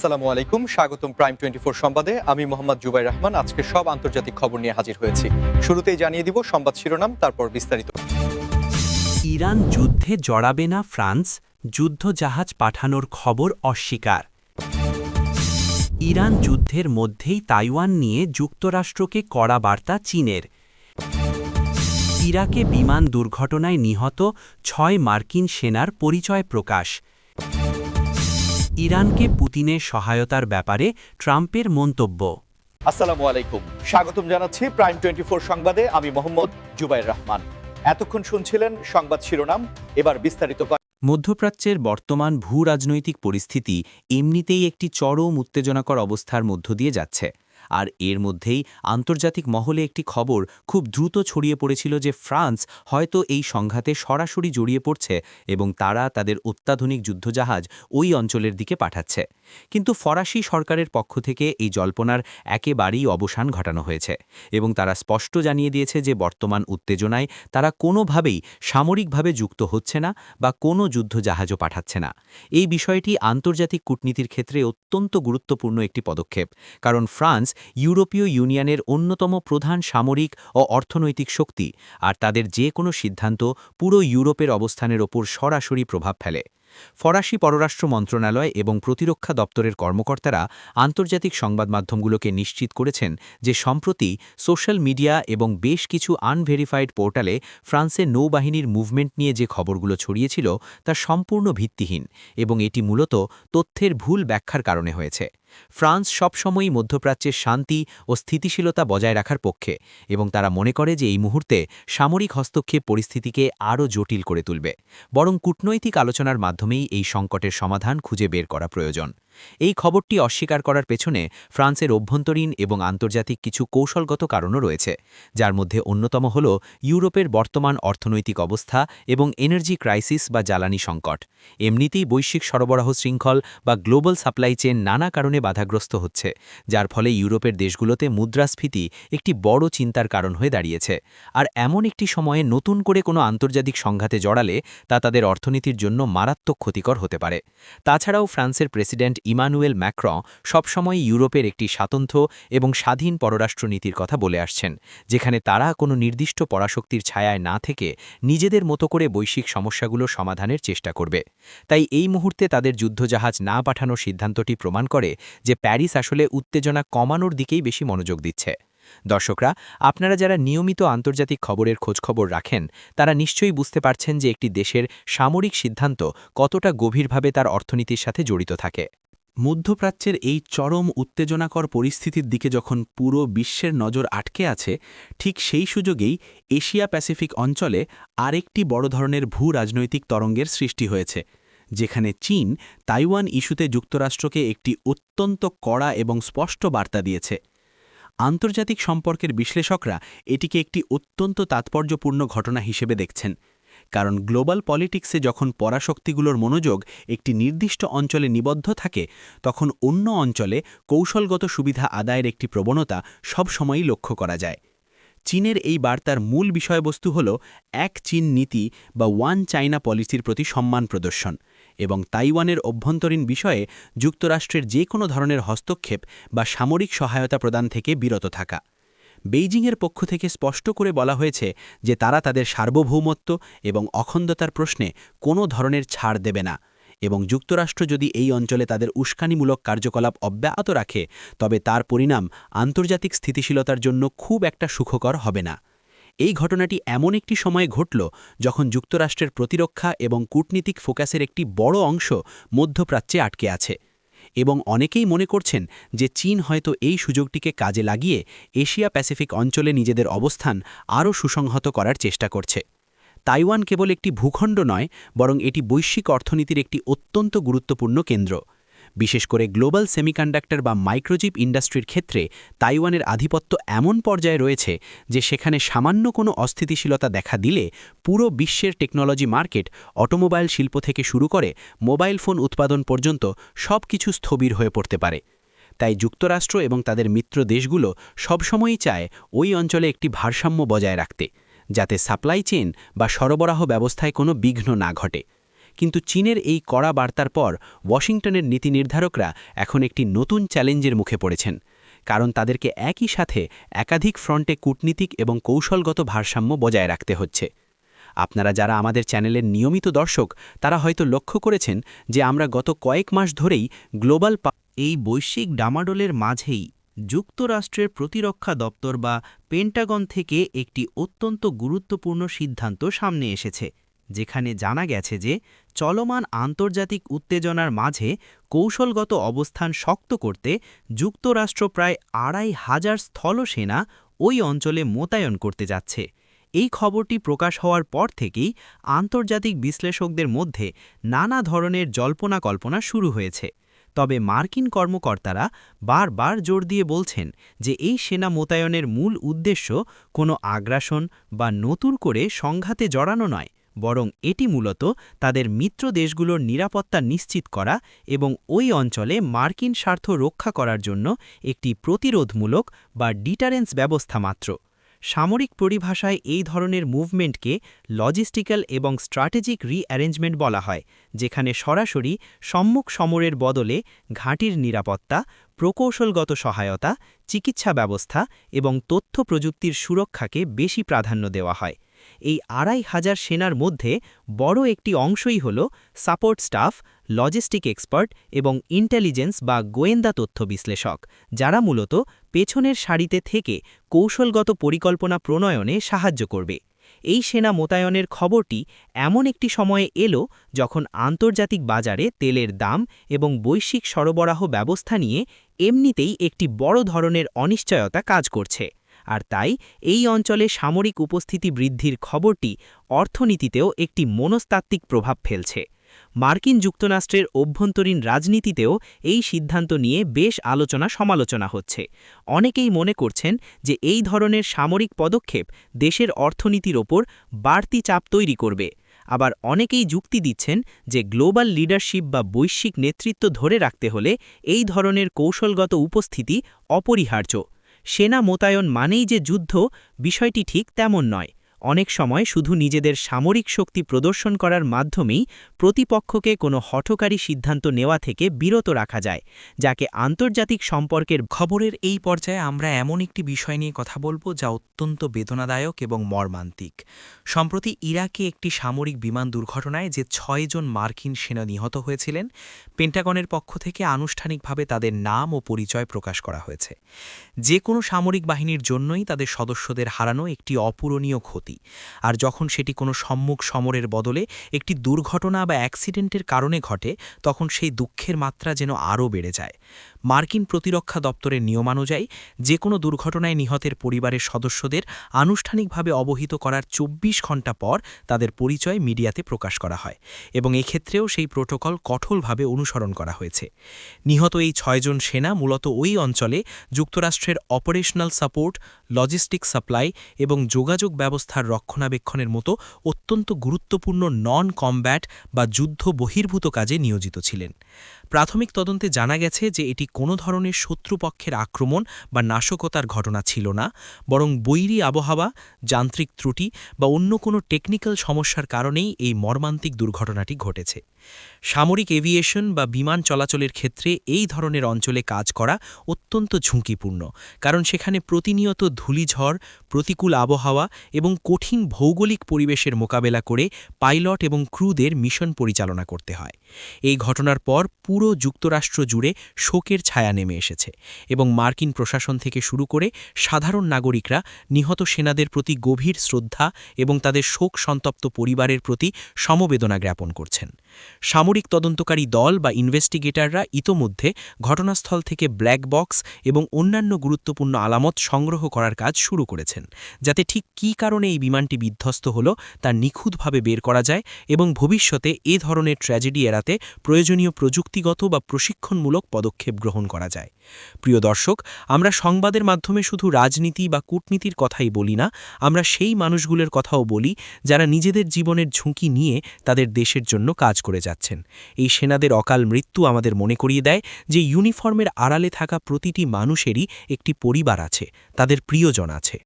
আসসালামু আলাইকুম, স্বাগতম প্রাইম 24 সংবাদে। আমি মোহাম্মদ জুবাইর রহমান। আজকে সব আন্তর্জাতিক খবর নিয়ে হাজির হয়েছি। শুরুতেই জানিয়ে দিব সংবাদ শিরোনাম, তারপর বিস্তারিত। ইরান যুদ্ধে জড়াবে না ফ্রান্স, যুদ্ধজাহাজ পাঠানোর খবর অস্বীকার। ইরান যুদ্ধের মধ্যেই তাইওয়ান নিয়ে যুক্তরাষ্ট্রকে কড়া বার্তা চীনের। ইরাকে বিমান দুর্ঘটনায় নিহত 6 মার্কিন সেনার পরিচয় প্রকাশ। ইরানকে পুতিনের সহায়তার ব্যাপারে ট্রাম্পের মন্তব্য। আসসালামু আলাইকুম, স্বাগতম জানাচ্ছি প্রাইম 24 সংবাদে। আমি মোহাম্মদ জুবাইর রহমান। এতক্ষণ শুনছিলেন সংবাদ শিরোনাম, এবার বিস্তারিত। মধ্যপ্রাচ্যের বর্তমান ভূরাজনৈতিক পরিস্থিতি এমনিতেই একটি চরম উত্তেজনাকর অবস্থার মধ্য দিয়ে যাচ্ছে, আর এর মধ্যেই আন্তর্জাতিক মহলে একটি খবর খুব দ্রুত ছড়িয়ে পড়েছিল যে ফ্রান্স হয়তো এই সংঘাতে সরাসরি জড়িয়ে পড়ছে এবং তারা তাদের অত্যাধুনিক যুদ্ধজাহাজ ওই অঞ্চলের দিকে পাঠাচ্ছে। কিন্তু ফরাসি সরকারের পক্ষ থেকে এই জল্পনার একেবারেই অবসান ঘটানো হয়েছে এবং তারা স্পষ্ট জানিয়ে দিয়েছে যে বর্তমান উত্তেজনায় তারা কোনোভাবেই সামরিকভাবে যুক্ত হচ্ছে না বা কোনো যুদ্ধজাহাজও পাঠাচ্ছে না। এই বিষয়টি আন্তর্জাতিক কূটনীতির ক্ষেত্রে অত্যন্ত গুরুত্বপূর্ণ একটি পদক্ষেপ, কারণ ফ্রান্স ইউরোপীয় ইউনিয়নের অন্যতম প্রধান সামরিক ও অর্থনৈতিক শক্তি, আর তাদের যে কোনো সিদ্ধান্ত পুরো ইউরোপের অবস্থানের ওপর সরাসরি প্রভাব ফেলে। ফরাসি পররাষ্ট্র মন্ত্রণালয় এবং প্রতিরক্ষা দপ্তরের কর্মকর্তারা আন্তর্জাতিক সংবাদ মাধ্যমগুলোকে নিশ্চিত করেছেন যে সম্প্রতি সোশ্যাল মিডিয়া এবং বেশ কিছু আনভেরিফাইড পোর্টালে ফ্রান্সের নৌবাহিনীর মুভমেন্ট নিয়ে যে খবরগুলো ছড়িয়েছিল তা সম্পূর্ণ ভিত্তিহীন এবং এটি মূলত তথ্যের ভুল ব্যাখ্যার কারণে হয়েছে। ফ্রান্স সবসময়ই মধ্যপ্রাচ্যের শান্তি ও স্থিতিশীলতা বজায় রাখার পক্ষে এবং তারা মনে করে যে এই মুহূর্তে সামরিক হস্তক্ষেপ পরিস্থিতিকে আরও জটিল করে তুলবে। বরং কূটনৈতিক আলোচনার মাধ্যমেই এই সংকটের সমাধান খুঁজে বের করা প্রয়োজন। এই খবরটি অস্বীকার করার পেছনে ফ্রান্সের অভ্যন্তরীণ এবং আন্তর্জাতিক কিছু কৌশলগত কারণও রয়েছে, যার মধ্যে অন্যতম হল ইউরোপের বর্তমান অর্থনৈতিক অবস্থা এবং এনার্জি ক্রাইসিস বা জ্বালানি সংকট। এমনিতেই বৈশ্বিক সরবরাহ শৃঙ্খল বা গ্লোবাল সাপ্লাই চেইন নানা কারণে বাধাগ্রস্ত হচ্ছে, যার ফলে ইউরোপের দেশগুলোতে মুদ্রাস্ফীতি একটি বড় চিন্তার কারণ হয়ে দাঁড়িয়েছে। আর এমন একটি সময়ে নতুন করে কোনো আন্তর্জাতিক সংঘাতে জড়ালে তা তাদের অর্থনীতির জন্য মারাত্মক ক্ষতিকর হতে পারে। তাছাড়াও ফ্রান্সের প্রেসিডেন্ট ইমানুয়েল ম্যাক্রঁ সবসময় ইউরোপের একটি স্বাতন্ত্র্য এবং স্বাধীন পররাষ্ট্রনীতির কথা বলে আসছেন, যেখানে তারা কোনো নির্দিষ্ট পরাশক্তির ছায়ায় না থেকে নিজেদের মতো করে বৈশ্বিক সমস্যাগুলো সমাধানের চেষ্টা করবে। তাই এই মুহূর্তে তাদের যুদ্ধজাহাজ না পাঠানোর সিদ্ধান্তটি প্রমাণ করে যে প্যারিস আসলে উত্তেজনা কমানোর দিকেই বেশি মনোযোগ দিচ্ছে। দর্শকরা, আপনারা যারা নিয়মিত আন্তর্জাতিক খবরের খোঁজখবর রাখেন তারা নিশ্চয়ই বুঝতে পারছেন যে একটি দেশের সামরিক সিদ্ধান্ত কতটা গভীরভাবে তার অর্থনীতির সাথে জড়িত থাকে। মধ্যপ্রাচ্যের এই চরম উত্তেজনাকর পরিস্থিতির দিকে যখন পুরো বিশ্বের নজর আটকে আছে, ঠিক সেই সুযোগেই এশিয়া প্যাসিফিক অঞ্চলে আরেকটি বড় ধরনের ভূ-রাজনৈতিক তরঙ্গের সৃষ্টি হয়েছে, যেখানে চীন তাইওয়ান ইস্যুতে যুক্তরাষ্ট্রকে একটি অত্যন্ত কড়া এবং স্পষ্ট বার্তা দিয়েছে। আন্তর্জাতিক সম্পর্কের বিশ্লেষকরা এটিকে একটি অত্যন্ত তাৎপর্যপূর্ণ ঘটনা হিসেবে দেখছেন, কারণ গ্লোবাল পলিটিক্সে যখন পরাশক্তিগুলোর মনোযোগ একটি নির্দিষ্ট অঞ্চলে নিবদ্ধ থাকে, তখন অন্য অঞ্চলে কৌশলগত সুবিধা আদায়ের একটি প্রবণতা সবসময়ই লক্ষ্য করা যায়। চীনের এই বার্তার মূল বিষয়বস্তু হল এক চীন নীতি বা ওয়ান চায়না পলিসির প্রতি সম্মান প্রদর্শন এবং তাইওয়ানের অভ্যন্তরীণ বিষয়ে যুক্তরাষ্ট্রের যে কোনো ধরনের হস্তক্ষেপ বা সামরিক সহায়তা প্রদান থেকে বিরত থাকা। বেইজিংয়ের পক্ষ থেকে স্পষ্ট করে বলা হয়েছে যে তারা তাদের সার্বভৌমত্ব এবং অখণ্ডতার প্রশ্নে কোনো ধরনের ছাড় দেবে না এবং যুক্তরাষ্ট্র যদি এই অঞ্চলে তাদের উস্কানিমূলক কার্যকলাপ অব্যাহত রাখে তবে তার পরিণাম আন্তর্জাতিক স্থিতিশীলতার জন্য খুব একটা সুখকর হবে না। এই ঘটনাটি এমন একটি সময়ে ঘটল যখন যুক্তরাষ্ট্রের প্রতিরক্ষা এবং কূটনীতিক ফোকাসের একটি বড় অংশ মধ্যপ্রাচ্যে আটকে আছে এবং অনেকেই মনে করছেন যে চীন হয়তো এই সুযোগটিকে কাজে লাগিয়ে এশিয়া প্যাসিফিক অঞ্চলে নিজেদের অবস্থান আরও সুসংহত করার চেষ্টা করছে। তাইওয়ান কেবল একটি ভূখণ্ড নয়, বরং এটি বৈশ্বিক অর্থনীতির একটি অত্যন্ত গুরুত্বপূর্ণ কেন্দ্র। বিশেষ করে গ্লোবাল সেমিকন্ডাক্টর বা মাইক্রোচিপ ইন্ডাস্ট্রির ক্ষেত্রে তাইওয়ানের আধিপত্য এমন পর্যায়ে রয়েছে যে সেখানে সামান্য কোনো অস্থিতিশীলতা দেখা দিলে পুরো বিশ্বের টেকনোলজি মার্কেট, অটোমোবাইল শিল্প থেকে শুরু করে মোবাইল ফোন উৎপাদন পর্যন্ত সব কিছু স্থবির হয়ে পড়তে পারে। তাই যুক্তরাষ্ট্র এবং তাদের মিত্র দেশগুলো সবসময়ই চায় ওই অঞ্চলে একটি ভারসাম্য বজায় রাখতে, যাতে সাপ্লাই চেইন বা সরবরাহ ব্যবস্থায় কোনো বিঘ্ন না ঘটে। কিন্তু চীনের এই কড়া বার্তার পর ওয়াশিংটনের নীতি নির্ধারকরা এখন একটি নতুন চ্যালেঞ্জের মুখে পড়েছেন, কারণ তাদেরকে একই সাথে একাধিক ফ্রন্টে কূটনীতিক এবং কৌশলগত ভারসাম্য বজায় রাখতে হচ্ছে। আপনারা যারা আমাদের চ্যানেলের নিয়মিত দর্শক, তারা হয়তো লক্ষ্য করেছেন যে আমরা গত কয়েক মাস ধরেই গ্লোবাল এই বৈশ্বিক ডামাডোলের মাঝেই যুক্তরাষ্ট্রের প্রতিরক্ষা দপ্তর বা পেন্টাগন থেকে একটি অত্যন্ত গুরুত্বপূর্ণ সিদ্ধান্ত সামনে এসেছে, যেখানে জানা গেছে যে চলমান আন্তর্জাতিক উত্তেজনার মাঝে কৌশলগত অবস্থান শক্ত করতে যুক্তরাষ্ট্র প্রায় ২৫০০ স্থলসেনা ওই অঞ্চলে মোতায়েন করতে যাচ্ছে। এই খবরটি প্রকাশ হওয়ার পর থেকেই আন্তর্জাতিক বিশ্লেষকদের মধ্যে নানা ধরনের জল্পনা কল্পনা শুরু হয়েছে। তবে মার্কিন কর্মকর্তারা বারবার জোর দিয়ে বলছেন যে এই সেনা মোতায়েনের মূল উদ্দেশ্য কোনো আগ্রাসন বা নতুন করে সংঘাতে জড়ানো নয়, বরং এটি মূলত তাদের মিত্র দেশগুলোর নিরাপত্তা নিশ্চিত করা এবং ওই অঞ্চলে মার্কিন স্বার্থ রক্ষা করার জন্য একটি প্রতিরোধমূলক বা ডিটারেন্স ব্যবস্থা মাত্র। সামরিক পরিভাষায় এই ধরনের মুভমেন্টকে লজিস্টিক্যাল এবং স্ট্র্যাটেজিক রিঅ্যারেঞ্জমেন্ট বলা হয়, যেখানে সরাসরি সম্মুখ সমরের বদলে ঘাঁটির নিরাপত্তা, প্রকৌশলগত সহায়তা, চিকিৎসা ব্যবস্থা এবং তথ্য প্রযুক্তির সুরক্ষাকে বেশি প্রাধান্য দেওয়া হয়। এই ২৫০০ সেনার মধ্যে বড় একটি অংশই হল সাপোর্ট স্টাফ, লজিস্টিক এক্সপার্ট এবং ইন্টেলিজেন্স বা গোয়েন্দা তথ্য বিশ্লেষক, যারা মূলত পেছনের সারিতে থেকে কৌশলগত পরিকল্পনা প্রণয়নে সাহায্য করবে। এই সেনা মোতায়েনের খবরটি এমন একটি সময়ে এলো যখন আন্তর্জাতিক বাজারে তেলের দাম এবং বৈশ্বিক সরবরাহ ব্যবস্থা নিয়ে এমনিতেই একটি বড় ধরনের অনিশ্চয়তা কাজ করছে। আর তাই এই অঞ্চলে সামরিক উপস্থিতি বৃদ্ধির খবরটি অর্থনীতিতেও একটি মনস্তাত্ত্বিক প্রভাব ফেলছে। মার্কিন যুক্তরাষ্ট্রের অভ্যন্তরীণ রাজনীতিতেও এই সিদ্ধান্ত নিয়ে বেশ আলোচনা সমালোচনা হচ্ছে। অনেকেই মনে করছেন যে এই ধরনের সামরিক পদক্ষেপ দেশের অর্থনীতির ওপর বাড়তি চাপ তৈরি করবে। আবার অনেকেই যুক্তি দিচ্ছেন যে গ্লোবাল লিডারশিপ বা বৈশ্বিক নেতৃত্ব ধরে রাখতে হলে এই ধরনের কৌশলগত উপস্থিতি অপরিহার্য। সেনা মোতায়েন মানেই যে যুদ্ধ, বিষয়টি ঠিক তেমন নয়। অনেক সময় শুধু নিজেদের সামরিক শক্তি প্রদর্শন করার মাধ্যমেই প্রতিপক্ষকে কোনো হঠকারী সিদ্ধান্ত নেওয়া থেকে বিরত রাখা যায়, যাকে আন্তর্জাতিক সম্পর্কের খবরের এই পর্যায়ে আমরা এমন একটি বিষয় নিয়ে কথা বলবো যা অত্যন্ত বেদনাদায়ক এবং মর্মান্তিক। সম্প্রতি ইরাকে একটি সামরিক বিমান দুর্ঘটনায় যে ৬ জন মার্কিন সেনা নিহত হয়েছিলেন, পেন্টাগনের পক্ষ থেকে আনুষ্ঠানিকভাবে তাদের নাম ও পরিচয় প্রকাশ করা হয়েছে। যে কোনো সামরিক বাহিনীর জন্যই তাদের সদস্যদের হারানো একটি অপূরণীয় ক্ষতি, আর যখন সেটি কোনো সম্মুখ সমরের বদলে একটি দুর্ঘটনা বা অ্যাক্সিডেন্টের কারণে ঘটে, তখন সেই দুঃখের মাত্রা যেন আরও বেড়ে যায়। মার্কিন প্রতিরক্ষা দপ্তরের নিয়মানুযায়ী যে কোনো দুর্ঘটনায় নিহতের পরিবারের সদস্যদের আনুষ্ঠানিকভাবে অবহিত করার ২৪ ঘণ্টা পর তাদের পরিচয় মিডিয়াতে প্রকাশ করা হয়, এবং এক্ষেত্রেও সেই প্রোটোকল কঠোরভাবে অনুসরণ করা হয়েছে। নিহত এই ৬ জন সেনা মূলত ওই অঞ্চলে যুক্তরাষ্ট্রের অপারেশনাল সাপোর্ট, লজিস্টিক সাপ্লাই এবং যোগাযোগ ব্যবস্থার রক্ষণাবেক্ষণের মতো অত্যন্ত গুরুত্বপূর্ণ নন কমব্যাট বা যুদ্ধ বহির্ভূত কাজে নিয়োজিত ছিলেন। প্রাথমিক তদন্তে জানা গেছে যে এটি কোনো ধরনের শত্রুপক্ষের আক্রমণ বা নাশকতার ঘটনা ছিল না, বরং বৈরী আবহাওয়া, যান্ত্রিক ত্রুটি বা অন্য কোনো টেকনিক্যাল সমস্যার কারণেই এই মর্মান্তিক দুর্ঘটনাটি ঘটেছে। সামরিক এভিয়েশন বা বিমান চলাচলের ক্ষেত্রে এই ধরনের অঞ্চলে কাজ করা অত্যন্ত ঝুঁকিপূর্ণ, কারণ সেখানে প্রতিনিয়ত ধূলিঝড়, প্রতিকূল আবহাওয়া এবং কঠিন ভৌগোলিক পরিবেশের মোকাবেলা করে পাইলট এবং ক্রুদের মিশন পরিচালনা করতে হয়। এই ঘটনার পর পুরো যুক্তরাষ্ট্র জুড়ে শোকের ছায়া নেমে এসেছে, এবং মার্কিন প্রশাসন থেকে শুরু করে সাধারণ নাগরিকরা নিহত সেনাদের প্রতি গভীর শ্রদ্ধা এবং তাদের শোক সন্তপ্ত পরিবারের প্রতি সমবেদনা জ্ঞাপন করছেন। সামরিক তদন্তকারী দল বা ইনভেস্টিগেটররা ইতোমধ্যে ঘটনাস্থল থেকে ব্ল্যাক বক্স এবং অন্যান্য গুরুত্বপূর্ণ আলামত সংগ্রহ করার কাজ শুরু করেছেন, যাতে ঠিক কী কারণে এই বিমানটি বিধ্বস্ত হল তা নিখুঁতভাবে বের করা যায় এবং ভবিষ্যতে এ ধরনের ট্র্যাজেডি এড়াতে প্রয়োজনীয় প্রযুক্তিগত বা প্রশিক্ষণমূলক পদক্ষেপ গ্রহণ করা যায়। প্রিয় দর্শক, আমরা সংবাদের মাধ্যমে শুধু রাজনীতি বা কূটনীতির কথাই বলি না, আমরা সেই মানুষগুলোর কথাও বলি যারা নিজেদের জীবনের ঝুঁকি নিয়ে তাদের দেশের জন্য কাজ করে যাচ্ছেন। এই সেনাদের অকাল মৃত্যু আমাদের মনে করিয়ে দেয় যে ইউনিফর্মের আড়ালে থাকা প্রতিটি মানুষেরই একটি পরিবার আছে, তাদের প্রিয়জন আছে।